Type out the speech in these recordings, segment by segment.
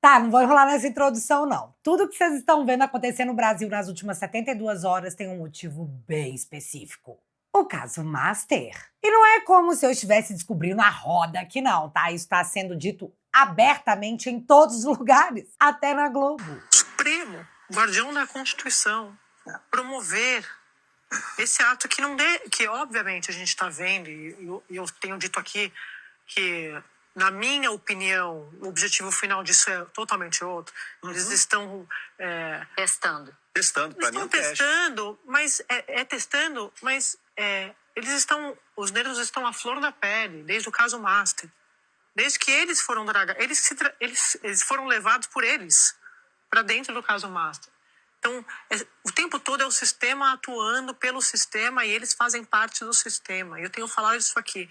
Tá, não vou enrolar nessa introdução, não. Tudo que vocês estão vendo acontecer no Brasil nas últimas 72 horas tem um motivo bem específico. O caso Master. E não é como se eu estivesse descobrindo a roda aqui, não, tá? Isso está sendo dito abertamente em todos os lugares, até na Globo. Supremo, guardião da Constituição, promover esse ato que obviamente a gente está vendo, e eu tenho dito aqui que, na minha opinião, o objetivo final disso é totalmente outro. Eles estão Testando. Testando, para mim é um teste. Testando, mas testando, mas os negros estão à flor da pele, desde o caso Master. Desde que eles foram eles foram levados por eles para dentro do caso Master. Então, o tempo todo é o sistema atuando pelo sistema e eles fazem parte do sistema. E eu tenho falado isso aqui.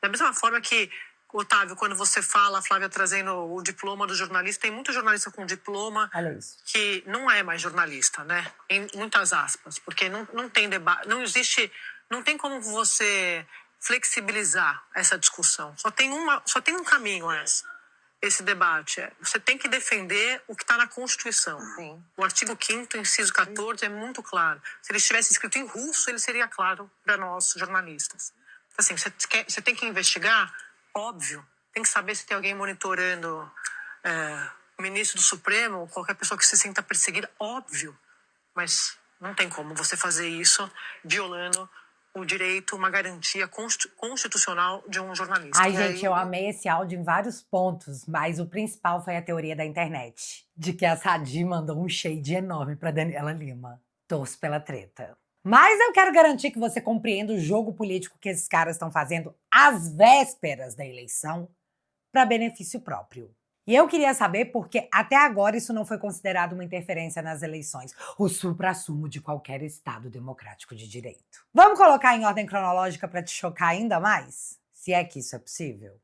Da mesma forma que, Otávio, quando você fala, a Flávia trazendo o diploma do jornalista, tem muito jornalista com diploma que não é mais jornalista, né? Em muitas aspas, porque não tem debate, não tem como você flexibilizar essa discussão. Só tem um caminho esse debate. Você tem que defender o que está na Constituição. Sim. O artigo 5º, inciso 14, é muito claro. Se ele estivesse escrito em russo, ele seria claro para nós, jornalistas. Assim, você tem que investigar, óbvio. Tem que saber se tem alguém monitorando o ministro do Supremo ou qualquer pessoa que se sinta perseguida, óbvio. Mas não tem como você fazer isso violando o direito, uma garantia constitucional de um jornalista. Ai, gente, eu amei esse áudio em vários pontos, mas o principal foi a teoria da internet, de que a Sadi mandou um shade enorme pra Daniela Lima. Torço pela treta. Mas eu quero garantir que você compreenda o jogo político que esses caras estão fazendo às vésperas da eleição para benefício próprio. E eu queria saber porque até agora isso não foi considerado uma interferência nas eleições, o suprassumo de qualquer Estado democrático de direito. Vamos colocar em ordem cronológica para te chocar ainda mais? Se é que isso é possível.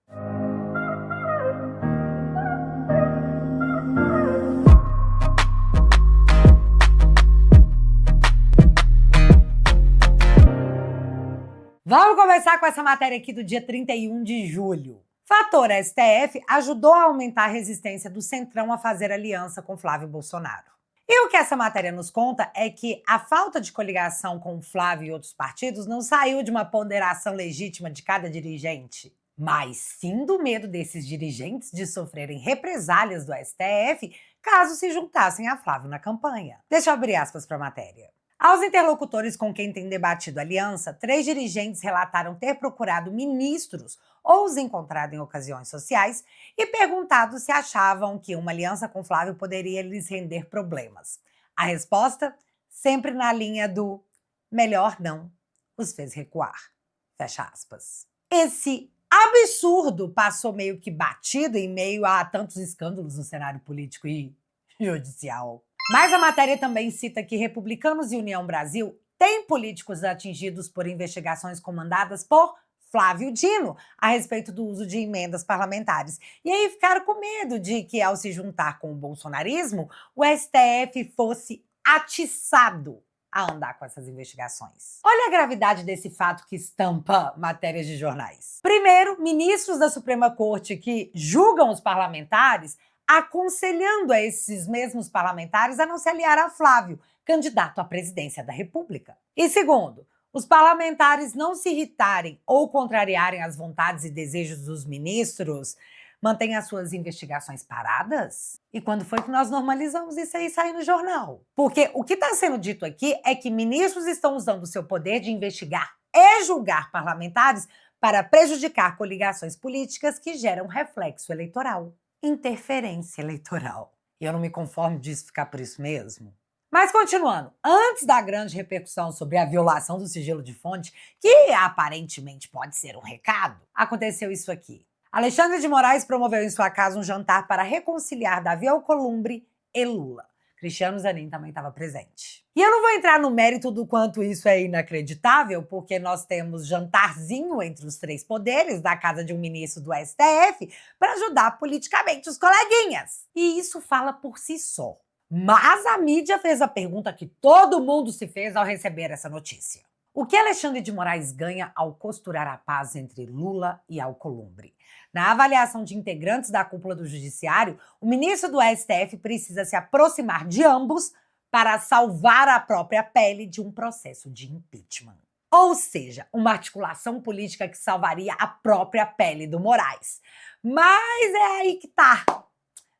Vamos começar com essa matéria aqui do dia 31 de julho. Fator STF ajudou a aumentar a resistência do Centrão a fazer aliança com Flávio Bolsonaro. E o que essa matéria nos conta é que a falta de coligação com Flávio e outros partidos não saiu de uma ponderação legítima de cada dirigente, mas sim do medo desses dirigentes de sofrerem represálias do STF caso se juntassem a Flávio na campanha. Deixa eu abrir aspas para a matéria. Aos interlocutores com quem tem debatido aliança, 3 dirigentes relataram ter procurado ministros ou os encontrado em ocasiões sociais e perguntado se achavam que uma aliança com Flávio poderia lhes render problemas. A resposta, sempre na linha do melhor não, os fez recuar. Fecha aspas. Esse absurdo passou meio que batido em meio a tantos escândalos no cenário político e judicial. Mas a matéria também cita que republicanos e União Brasil têm políticos atingidos por investigações comandadas por Flávio Dino a respeito do uso de emendas parlamentares. E aí ficaram com medo de que, ao se juntar com o bolsonarismo, o STF fosse atiçado a andar com essas investigações. Olha a gravidade desse fato que estampa matérias de jornais. Primeiro, ministros da Suprema Corte que julgam os parlamentares aconselhando a esses mesmos parlamentares a não se aliar a Flávio, candidato à presidência da República. E segundo, os parlamentares não se irritarem ou contrariarem as vontades e desejos dos ministros, mantêm as suas investigações paradas? E quando foi que nós normalizamos isso aí sair no jornal? Porque o que está sendo dito aqui é que ministros estão usando o seu poder de investigar e julgar parlamentares para prejudicar coligações políticas que geram reflexo eleitoral. Interferência eleitoral. E eu não me conformo disso ficar por isso mesmo. Mas continuando, antes da grande repercussão sobre a violação do sigilo de fonte, que aparentemente pode ser um recado, aconteceu isso aqui. Alexandre de Moraes promoveu em sua casa um jantar para reconciliar Davi Alcolumbre e Lula. Cristiano Zanin também estava presente. E eu não vou entrar no mérito do quanto isso é inacreditável, porque nós temos jantarzinho entre os 3 poderes da casa de um ministro do STF para ajudar politicamente os coleguinhas. E isso fala por si só. Mas a mídia fez a pergunta que todo mundo se fez ao receber essa notícia. O que Alexandre de Moraes ganha ao costurar a paz entre Lula e Alcolumbre? Na avaliação de integrantes da cúpula do Judiciário, o ministro do STF precisa se aproximar de ambos para salvar a própria pele de um processo de impeachment. Ou seja, uma articulação política que salvaria a própria pele do Moraes. Mas é aí que tá.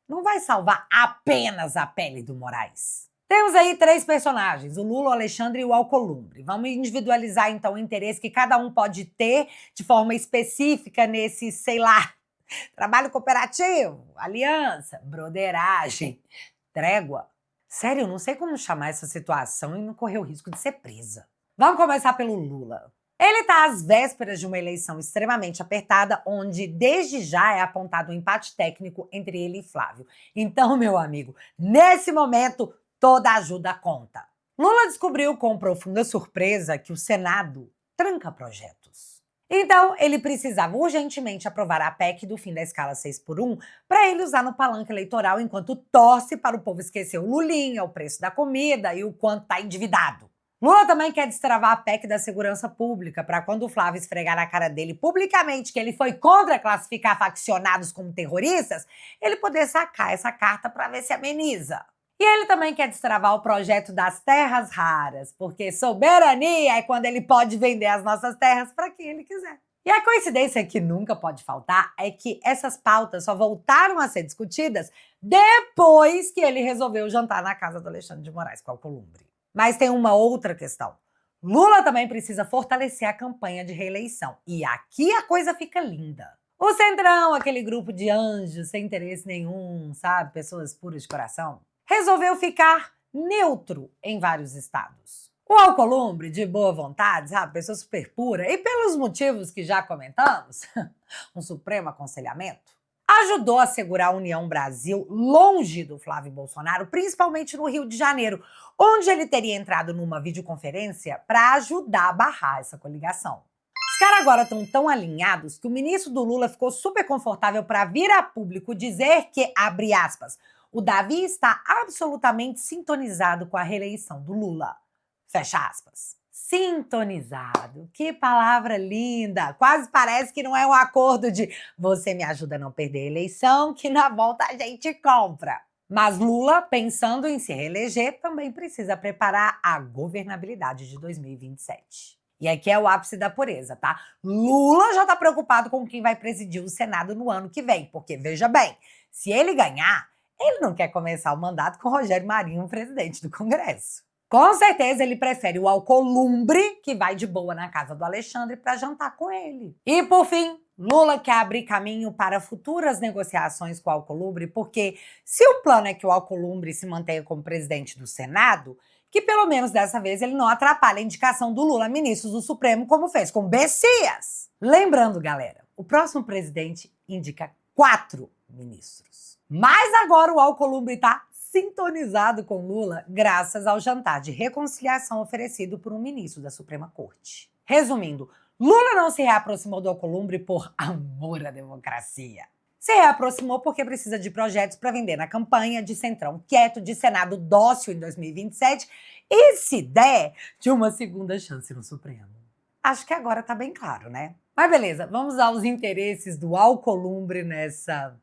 Não vai salvar apenas a pele do Moraes. Temos aí 3 personagens, o Lula, o Alexandre e o Alcolumbre. Vamos individualizar, então, o interesse que cada um pode ter de forma específica nesse, sei lá, trabalho cooperativo, aliança, broderagem, trégua. Sério, eu não sei como chamar essa situação e não correr o risco de ser presa. Vamos começar pelo Lula. Ele está às vésperas de uma eleição extremamente apertada, onde desde já é apontado um empate técnico entre ele e Flávio. Então, meu amigo, nesse momento, toda ajuda conta. Lula descobriu com profunda surpresa que o Senado tranca projetos. Então, ele precisava urgentemente aprovar a PEC do fim da escala 6x1 para ele usar no palanque eleitoral enquanto torce para o povo esquecer o Lulinha, o preço da comida e o quanto está endividado. Lula também quer destravar a PEC da segurança pública para quando o Flávio esfregar na cara dele publicamente que ele foi contra classificar faccionados como terroristas, ele poder sacar essa carta para ver se ameniza. E ele também quer destravar o projeto das terras raras, porque soberania é quando ele pode vender as nossas terras para quem ele quiser. E a coincidência que nunca pode faltar é que essas pautas só voltaram a ser discutidas depois que ele resolveu jantar na casa do Alexandre de Moraes com o Alcolumbre. Mas tem uma outra questão. Lula também precisa fortalecer a campanha de reeleição. E aqui a coisa fica linda. O Centrão, aquele grupo de anjos sem interesse nenhum, sabe? Pessoas puras de coração, resolveu ficar neutro em vários estados. O Alcolumbre, de boa vontade, sabe? Pessoa super pura, e pelos motivos que já comentamos, um supremo aconselhamento, ajudou a segurar a União Brasil longe do Flávio Bolsonaro, principalmente no Rio de Janeiro, onde ele teria entrado numa videoconferência para ajudar a barrar essa coligação. Os caras agora estão tão alinhados que o ministro do Lula ficou super confortável para vir a público dizer que, abre aspas, o Davi está absolutamente sintonizado com a reeleição do Lula. Fecha aspas. Sintonizado. Que palavra linda. Quase parece que não é um acordo de você me ajuda a não perder a eleição, que na volta a gente compra. Mas Lula, pensando em se reeleger, também precisa preparar a governabilidade de 2027. E aqui é o ápice da pureza, tá? Lula já tá preocupado com quem vai presidir o Senado no ano que vem, porque, veja bem, se ele ganhar, ele não quer começar o mandato com Rogério Marinho, presidente do Congresso. Com certeza ele prefere o Alcolumbre, que vai de boa na casa do Alexandre, para jantar com ele. E por fim, Lula quer abrir caminho para futuras negociações com o Alcolumbre, porque se o plano é que o Alcolumbre se mantenha como presidente do Senado, que pelo menos dessa vez ele não atrapalhe a indicação do Lula a ministros do Supremo, como fez com Bessias. Lembrando, galera, o próximo presidente indica 4 ministros. Mas agora o Alcolumbre está sintonizado com Lula graças ao jantar de reconciliação oferecido por um ministro da Suprema Corte. Resumindo, Lula não se reaproximou do Alcolumbre por amor à democracia. Se reaproximou porque precisa de projetos para vender na campanha, de centrão quieto, de Senado dócil em 2027 e, se der, de uma segunda chance no Supremo. Acho que agora tá bem claro, né? Mas beleza, vamos aos interesses do Alcolumbre nessa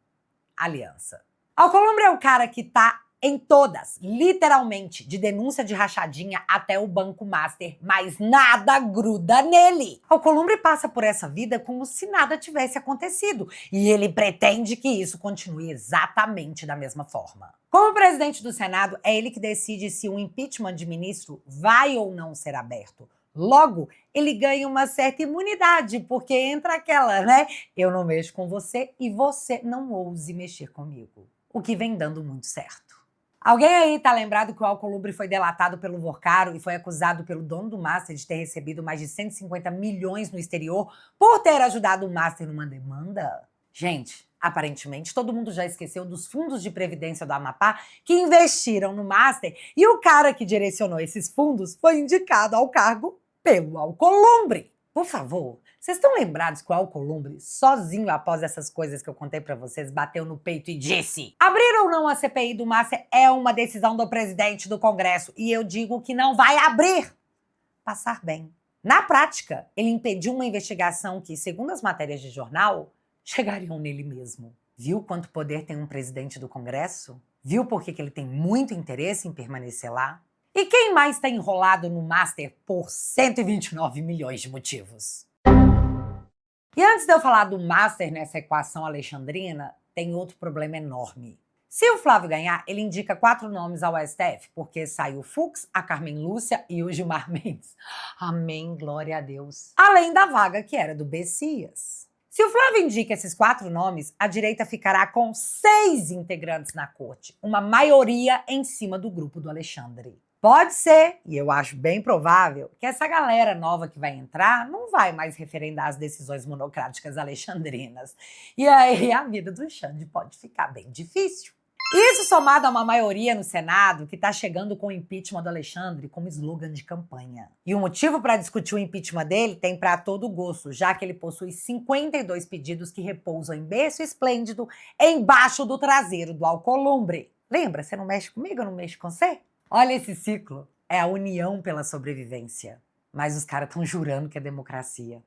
aliança. Alcolumbre é o cara que tá em todas, literalmente, de denúncia de rachadinha até o Banco Master, mas nada gruda nele. Alcolumbre passa por essa vida como se nada tivesse acontecido, e ele pretende que isso continue exatamente da mesma forma. Como presidente do Senado, é ele que decide se um impeachment de ministro vai ou não ser aberto. Logo, ele ganha uma certa imunidade, porque entra aquela, né? Eu não mexo com você e você não ouse mexer comigo. O que vem dando muito certo. Alguém aí tá lembrado que o Alcolumbre foi delatado pelo Vorcaro e foi acusado pelo dono do Master de ter recebido mais de 150 milhões no exterior por ter ajudado o Master numa demanda? Gente, aparentemente todo mundo já esqueceu dos fundos de previdência do Amapá que investiram no Master e o cara que direcionou esses fundos foi indicado ao cargo pelo Alcolumbre. Por favor, vocês estão lembrados que o Alcolumbre, sozinho após essas coisas que eu contei pra vocês, bateu no peito e disse: abrir ou não a CPI do Master é uma decisão do presidente do Congresso e eu digo que não vai abrir. Passar bem. Na prática, ele impediu uma investigação que, segundo as matérias de jornal, chegariam nele mesmo. Viu quanto poder tem um presidente do Congresso? Viu por que ele tem muito interesse em permanecer lá? E quem mais está enrolado no Master por 129 milhões de motivos? E antes de eu falar do Master nessa equação alexandrina, tem outro problema enorme. Se o Flávio ganhar, ele indica 4 nomes ao STF, porque saiu o Fux, a Carmen Lúcia e o Gilmar Mendes. Amém, glória a Deus. Além da vaga que era do Bessias. Se o Flávio indica esses 4 nomes, a direita ficará com 6 integrantes na corte, uma maioria em cima do grupo do Alexandre. Pode ser, e eu acho bem provável, que essa galera nova que vai entrar não vai mais referendar as decisões monocráticas alexandrinas. E aí a vida do Xande pode ficar bem difícil. Isso somado a uma maioria no Senado que está chegando com o impeachment do Alexandre como slogan de campanha. E o motivo para discutir o impeachment dele tem para todo gosto, já que ele possui 52 pedidos que repousam em berço esplêndido embaixo do traseiro do Alcolumbre. Lembra? Você não mexe comigo, eu não mexo com você? Olha esse ciclo. É a união pela sobrevivência. Mas os caras estão jurando que é democracia.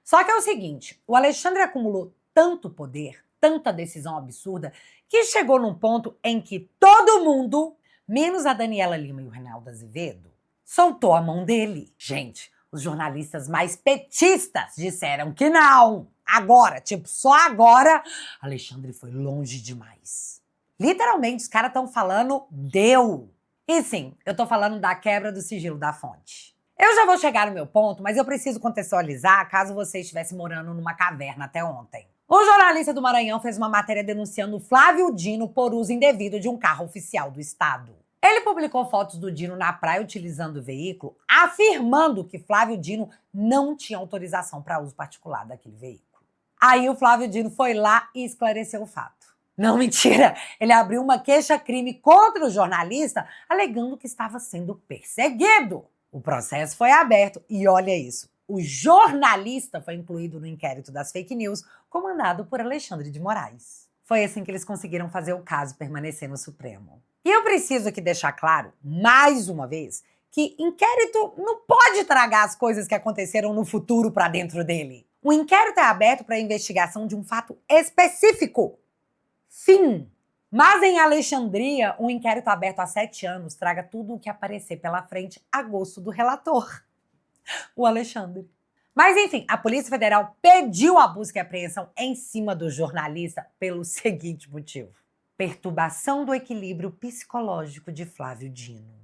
Só que é o seguinte, o Alexandre acumulou tanto poder, tanta decisão absurda, que chegou num ponto em que todo mundo, menos a Daniela Lima e o Reinaldo Azevedo, soltou a mão dele. Gente, os jornalistas mais petistas disseram que não. Agora, só agora, Alexandre foi longe demais. Literalmente, os caras estão falando deu. E sim, eu tô falando da quebra do sigilo da fonte. Eu já vou chegar no meu ponto, mas eu preciso contextualizar caso você estivesse morando numa caverna até ontem. Um jornalista do Maranhão fez uma matéria denunciando Flávio Dino por uso indevido de um carro oficial do Estado. Ele publicou fotos do Dino na praia utilizando o veículo, afirmando que Flávio Dino não tinha autorização para uso particular daquele veículo. Aí o Flávio Dino foi lá e esclareceu o fato. Não, mentira! Ele abriu uma queixa-crime contra o jornalista, alegando que estava sendo perseguido. O processo foi aberto e olha isso. O jornalista foi incluído no inquérito das fake news, comandado por Alexandre de Moraes. Foi assim que eles conseguiram fazer o caso permanecer no Supremo. E eu preciso aqui deixar claro, mais uma vez, que inquérito não pode tragar as coisas que aconteceram no futuro para dentro dele. O inquérito é aberto para a investigação de um fato específico. Fim. Mas em Alexandria, um inquérito aberto há 7 anos traga tudo o que aparecer pela frente a gosto do relator, o Alexandre. Mas enfim, a Polícia Federal pediu a busca e apreensão em cima do jornalista pelo seguinte motivo: perturbação do equilíbrio psicológico de Flávio Dino.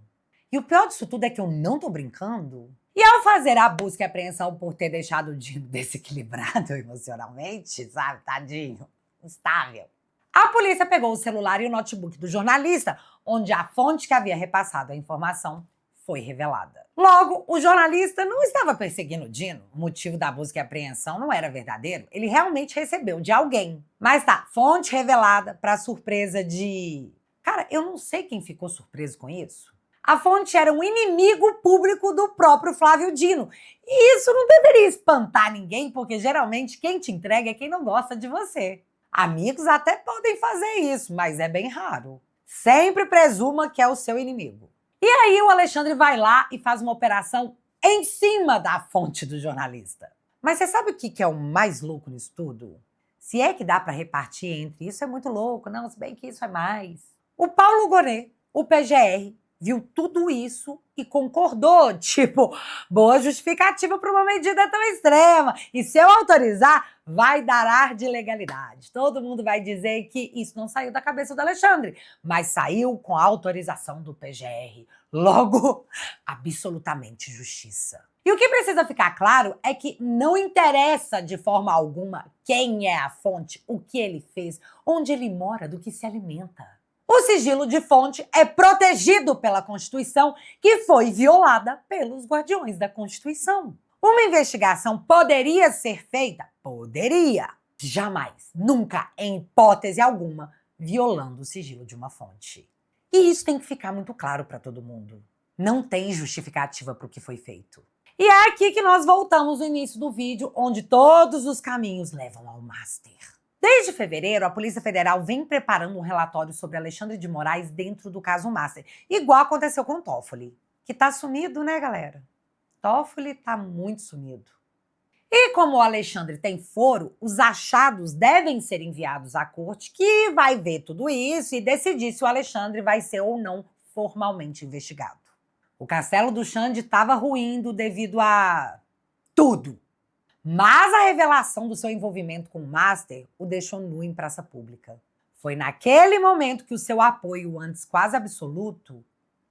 E o pior disso tudo é que eu não tô brincando. E ao fazer a busca e apreensão por ter deixado o Dino desequilibrado emocionalmente, sabe, tadinho, instável, a polícia pegou o celular e o notebook do jornalista, onde a fonte que havia repassado a informação foi revelada. Logo, o jornalista não estava perseguindo o Dino. O motivo da busca e apreensão não era verdadeiro. Ele realmente recebeu de alguém. Mas tá, fonte revelada para surpresa de... Cara, eu não sei quem ficou surpreso com isso. A fonte era um inimigo público do próprio Flávio Dino. E isso não deveria espantar ninguém, porque geralmente quem te entrega é quem não gosta de você. Amigos até podem fazer isso, mas é bem raro. Sempre presuma que é o seu inimigo. E aí o Alexandre vai lá e faz uma operação em cima da fonte do jornalista. Mas você sabe o que é o mais louco nisso tudo? Se é que dá para repartir entre isso é muito louco, não, se bem que isso é mais. O Paulo Gonet, o PGR, viu tudo isso e concordou, boa justificativa para uma medida tão extrema. E se eu autorizar, vai dar ar de legalidade. Todo mundo vai dizer que isso não saiu da cabeça do Alexandre, mas saiu com a autorização do PGR. Logo, absolutamente justiça. E o que precisa ficar claro é que não interessa de forma alguma quem é a fonte, o que ele fez, onde ele mora, do que se alimenta. O sigilo de fonte é protegido pela Constituição, que foi violada pelos guardiões da Constituição. Uma investigação poderia ser feita? Poderia. Jamais, nunca, em hipótese alguma, violando o sigilo de uma fonte. E isso tem que ficar muito claro para todo mundo. Não tem justificativa para o que foi feito. E é aqui que nós voltamos no início do vídeo, onde todos os caminhos levam ao Master. Desde fevereiro, a Polícia Federal vem preparando um relatório sobre Alexandre de Moraes dentro do caso Master, igual aconteceu com o Toffoli, que tá sumido, né, galera? Toffoli tá muito sumido. E como o Alexandre tem foro, os achados devem ser enviados à corte, que vai ver tudo isso e decidir se o Alexandre vai ser ou não formalmente investigado. O castelo do Xande estava ruindo devido a tudo. Mas a revelação do seu envolvimento com o Master o deixou nu em praça pública. Foi naquele momento que o seu apoio, antes quase absoluto,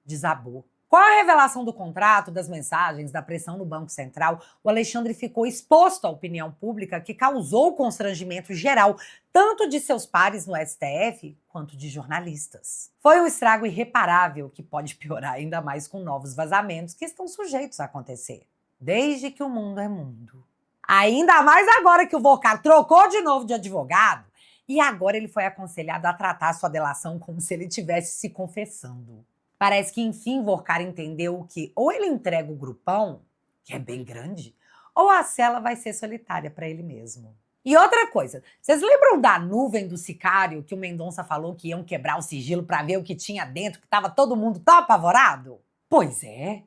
desabou. Com a revelação do contrato, das mensagens, da pressão no Banco Central, o Alexandre ficou exposto à opinião pública que causou constrangimento geral, tanto de seus pares no STF quanto de jornalistas. Foi um estrago irreparável que pode piorar ainda mais com novos vazamentos que estão sujeitos a acontecer, desde que o mundo é mundo. Ainda mais agora que o Volcar trocou de novo de advogado e agora ele foi aconselhado a tratar sua delação como se ele estivesse se confessando. Parece que, enfim, Volcar entendeu que ou ele entrega o grupão, que é bem grande, ou a cela vai ser solitária para ele mesmo. E outra coisa, vocês lembram da nuvem do sicário que o Mendonça falou que iam quebrar o sigilo para ver o que tinha dentro, que estava todo mundo tão apavorado? Pois é,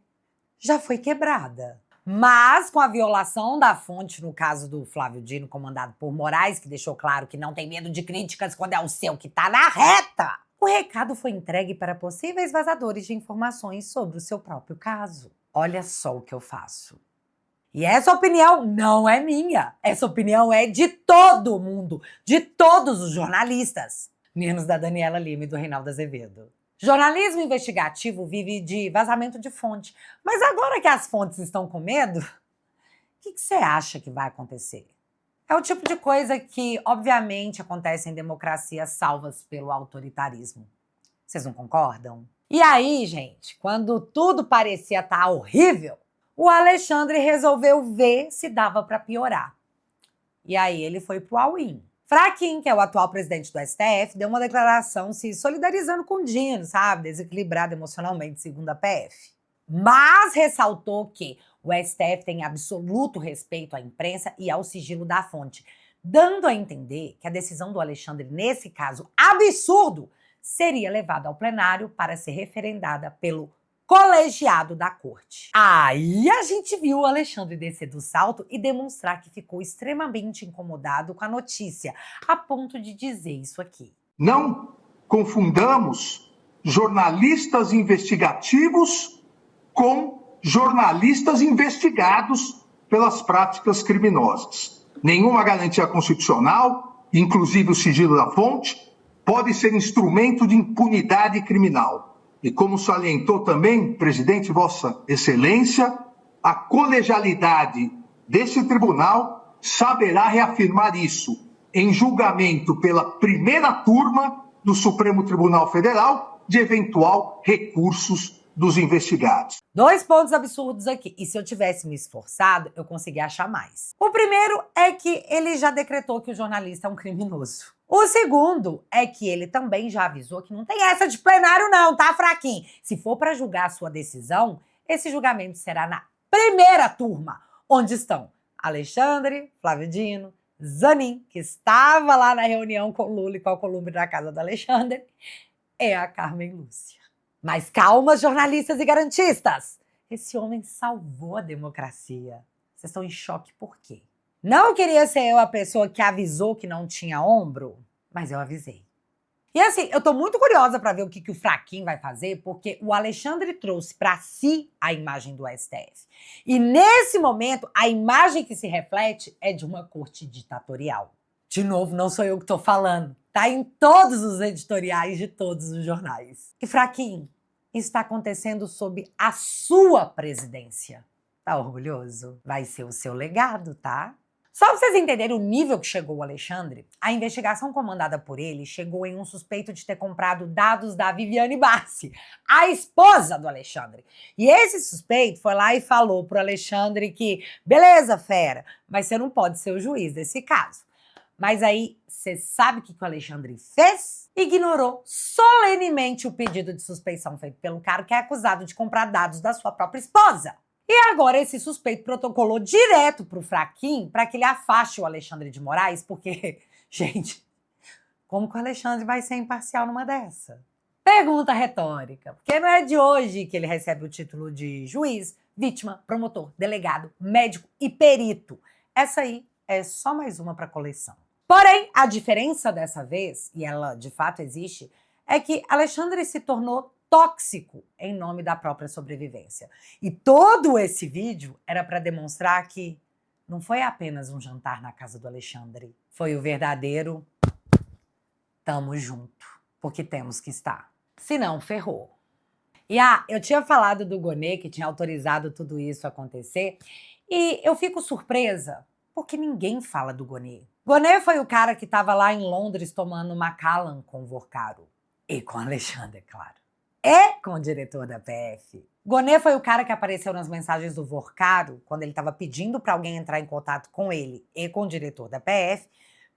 já foi quebrada. Mas com a violação da fonte no caso do Flávio Dino, comandado por Moraes, que deixou claro que não tem medo de críticas quando é o seu que tá na reta, o recado foi entregue para possíveis vazadores de informações sobre o seu próprio caso. Olha só o que eu faço. E essa opinião não é minha. Essa opinião é de todo mundo, de todos os jornalistas, menos da Daniela Lima e do Reinaldo Azevedo. Jornalismo investigativo vive de vazamento de fonte. Mas agora que as fontes estão com medo, o que você acha que vai acontecer? É o tipo de coisa que, obviamente, acontece em democracias salvas pelo autoritarismo. Vocês não concordam? E aí, gente, quando tudo parecia estar horrível, o Alexandre resolveu ver se dava para piorar. E aí ele foi pro all-in. Fachin, que é o atual presidente do STF, deu uma declaração se solidarizando com o Dino, sabe? Desequilibrado emocionalmente, segundo a PF. Mas ressaltou que o STF tem absoluto respeito à imprensa e ao sigilo da fonte, dando a entender que a decisão do Alexandre, nesse caso absurdo, seria levada ao plenário para ser referendada pelo colegiado da corte. Aí a gente viu o Alexandre descer do salto e demonstrar que ficou extremamente incomodado com a notícia, a ponto de dizer isso aqui. Não confundamos jornalistas investigativos com jornalistas investigados pelas práticas criminosas. Nenhuma garantia constitucional, inclusive o sigilo da fonte, pode ser instrumento de impunidade criminal. E como salientou também, presidente, Vossa Excelência, a colegialidade desse tribunal saberá reafirmar isso em julgamento pela primeira turma do Supremo Tribunal Federal de eventual recursos dos investigados. 2 pontos absurdos aqui. E se eu tivesse me esforçado, eu conseguia achar mais. O primeiro é que ele já decretou que o jornalista é um criminoso. O segundo é que ele também já avisou que não tem essa de plenário não, tá, Fachin? Se for para julgar a sua decisão, esse julgamento será na primeira turma, onde estão Alexandre, Flávio Dino, Zanin, que estava lá na reunião com Lula e com a Alcolumbre na casa do Alexandre, e a Carmen Lúcia. Mas calma, jornalistas e garantistas! Esse homem salvou a democracia. Vocês estão em choque por quê? Não queria ser eu a pessoa que avisou que não tinha ombro, mas eu avisei. E assim, eu tô muito curiosa para ver o que o Fachin vai fazer, porque o Alexandre trouxe para si a imagem do STF. E nesse momento, a imagem que se reflete é de uma corte ditatorial. De novo, não sou eu que tô falando. Tá em todos os editoriais de todos os jornais. E Fachin, isso está acontecendo sob a sua presidência. Tá orgulhoso? Vai ser o seu legado, tá? Só para vocês entenderem o nível que chegou o Alexandre, a investigação comandada por ele chegou em um suspeito de ter comprado dados da Viviane Bassi, a esposa do Alexandre. E esse suspeito foi lá e falou pro Alexandre que, beleza, fera, mas você não pode ser o juiz desse caso. Mas aí, você sabe o que o Alexandre fez? Ignorou solenemente o pedido de suspeição feito pelo cara que é acusado de comprar dados da sua própria esposa. E agora esse suspeito protocolou direto pro Fachin para que ele afaste o Alexandre de Moraes, porque, gente, como que o Alexandre vai ser imparcial numa dessa? Pergunta retórica, porque não é de hoje que ele recebe o título de juiz, vítima, promotor, delegado, médico e perito. Essa aí é só mais uma para a coleção. Porém, a diferença dessa vez, e ela de fato existe, é que Alexandre se tornou tóxico em nome da própria sobrevivência. E todo esse vídeo era para demonstrar que não foi apenas um jantar na casa do Alexandre, foi o verdadeiro tamo junto, porque temos que estar. Se não, ferrou. E eu tinha falado do Gonê, que tinha autorizado tudo isso acontecer, e eu fico surpresa, porque ninguém fala do Gonê. Gonê foi o cara que estava lá em Londres tomando Macallan com o Vorcaro. E com o Alexandre, claro. E com o diretor da PF. Gonê foi o cara que apareceu nas mensagens do Vorcaro, quando ele estava pedindo para alguém entrar em contato com ele e com o diretor da PF,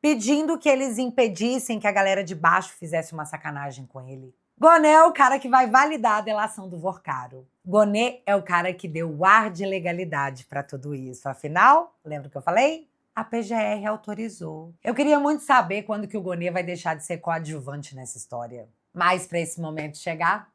pedindo que eles impedissem que a galera de baixo fizesse uma sacanagem com ele. Gonê é o cara que vai validar a delação do Vorcaro. Gonê é o cara que deu o ar de legalidade para tudo isso. Afinal, lembra o que eu falei? A PGR autorizou. Eu queria muito saber quando que o Gonê vai deixar de ser coadjuvante nessa história. Mas para esse momento chegar,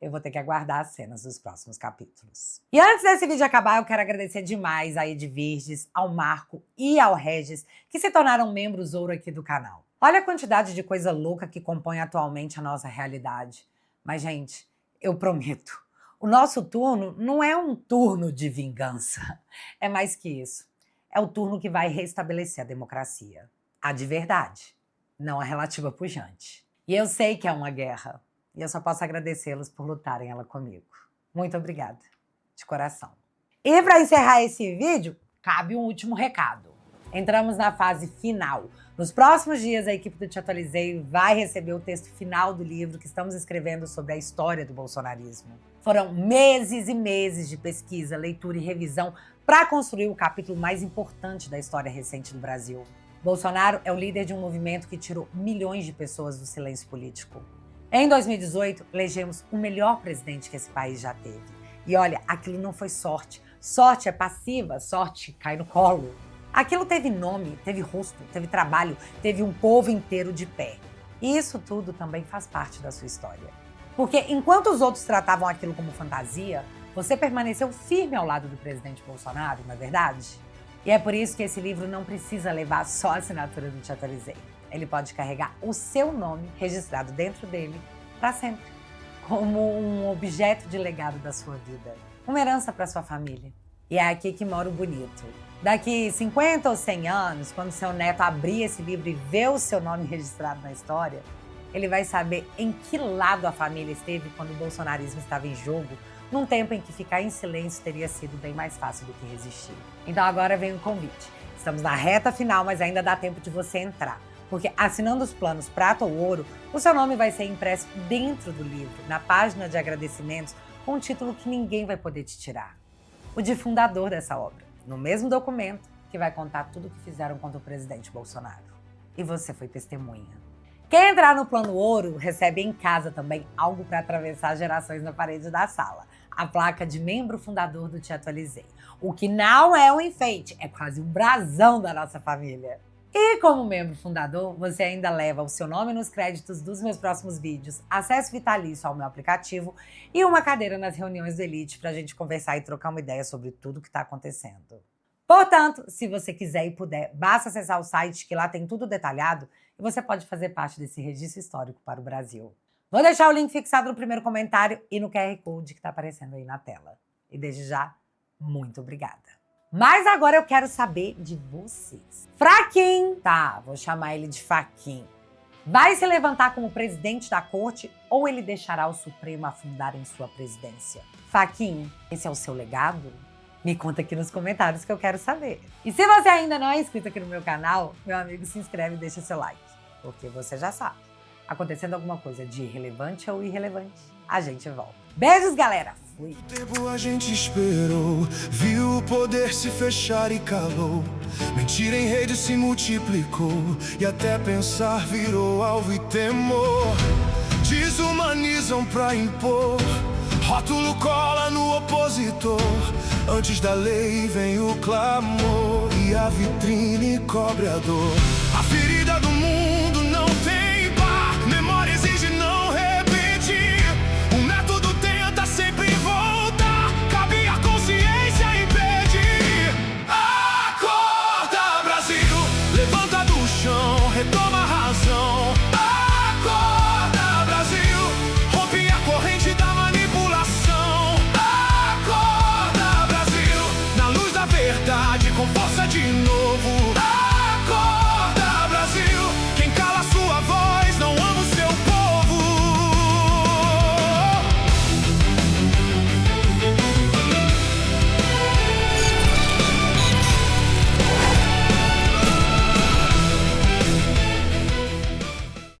eu vou ter que aguardar as cenas dos próximos capítulos. E antes desse vídeo acabar, eu quero agradecer demais a Edvirges, ao Marco e ao Regis, que se tornaram membros ouro aqui do canal. Olha a quantidade de coisa louca que compõe atualmente a nossa realidade. Mas, gente, eu prometo, o nosso turno não é um turno de vingança. É mais que isso. É o turno que vai restabelecer a democracia. A de verdade, não a relativa pujante. E eu sei que é uma guerra. E eu só posso agradecê-los por lutarem ela comigo. Muito obrigada. De coração. E para encerrar esse vídeo, cabe um último recado. Entramos na fase final. Nos próximos dias, a equipe do Te Atualizei vai receber o texto final do livro que estamos escrevendo sobre a história do bolsonarismo. Foram meses e meses de pesquisa, leitura e revisão para construir o capítulo mais importante da história recente do Brasil. Bolsonaro é o líder de um movimento que tirou milhões de pessoas do silêncio político. Em 2018, elegemos o melhor presidente que esse país já teve. E olha, aquilo não foi sorte. Sorte é passiva, sorte cai no colo. Aquilo teve nome, teve rosto, teve trabalho, teve um povo inteiro de pé. E isso tudo também faz parte da sua história. Porque enquanto os outros tratavam aquilo como fantasia, você permaneceu firme ao lado do presidente Bolsonaro, não é verdade? E é por isso que esse livro não precisa levar só a assinatura do Te Atualizei. Ele pode carregar o seu nome registrado dentro dele para sempre, como um objeto de legado da sua vida, uma herança para sua família. E é aqui que mora o bonito. Daqui 50 ou 100 anos, quando seu neto abrir esse livro e ver o seu nome registrado na história, ele vai saber em que lado a família esteve quando o bolsonarismo estava em jogo, num tempo em que ficar em silêncio teria sido bem mais fácil do que resistir. Então agora vem o convite. Estamos na reta final, mas ainda dá tempo de você entrar. Porque assinando os planos prata ou ouro, o seu nome vai ser impresso dentro do livro, na página de agradecimentos, com um título que ninguém vai poder te tirar. O de fundador dessa obra, no mesmo documento que vai contar tudo o que fizeram contra o presidente Bolsonaro. E você foi testemunha. Quem entrar no plano ouro recebe em casa também algo para atravessar gerações na parede da sala. A placa de membro fundador do Te Atualizei. O que não é um enfeite, é quase um brasão da nossa família. E como membro fundador, você ainda leva o seu nome nos créditos dos meus próximos vídeos, acesso vitalício ao meu aplicativo e uma cadeira nas reuniões do Elite pra gente conversar e trocar uma ideia sobre tudo que tá acontecendo. Portanto, se você quiser e puder, basta acessar o site que lá tem tudo detalhado e você pode fazer parte desse registro histórico para o Brasil. Vou deixar o link fixado no primeiro comentário e no QR Code que tá aparecendo aí na tela. E desde já, muito obrigada. Mas agora eu quero saber de vocês. Faquin, tá, vou chamar ele de Faquin, vai se levantar como presidente da corte ou ele deixará o Supremo afundar em sua presidência? Faquin, esse é o seu legado? Me conta aqui nos comentários que eu quero saber. E se você ainda não é inscrito aqui no meu canal, meu amigo, se inscreve e deixa seu like. Porque você já sabe, acontecendo alguma coisa de relevante ou irrelevante, a gente volta. Beijos, galera! Fui! O tempo a gente esperou, viu o poder se fechar e calou. Mentira em rede se multiplicou e até pensar virou alvo e temor. Desumanizam pra impor, rótulo cola no opositor. Antes da lei vem o clamor e a vitrine cobre a dor. A ferida do mundo não tem par, memória exige não repetir. liberdade com força de novo.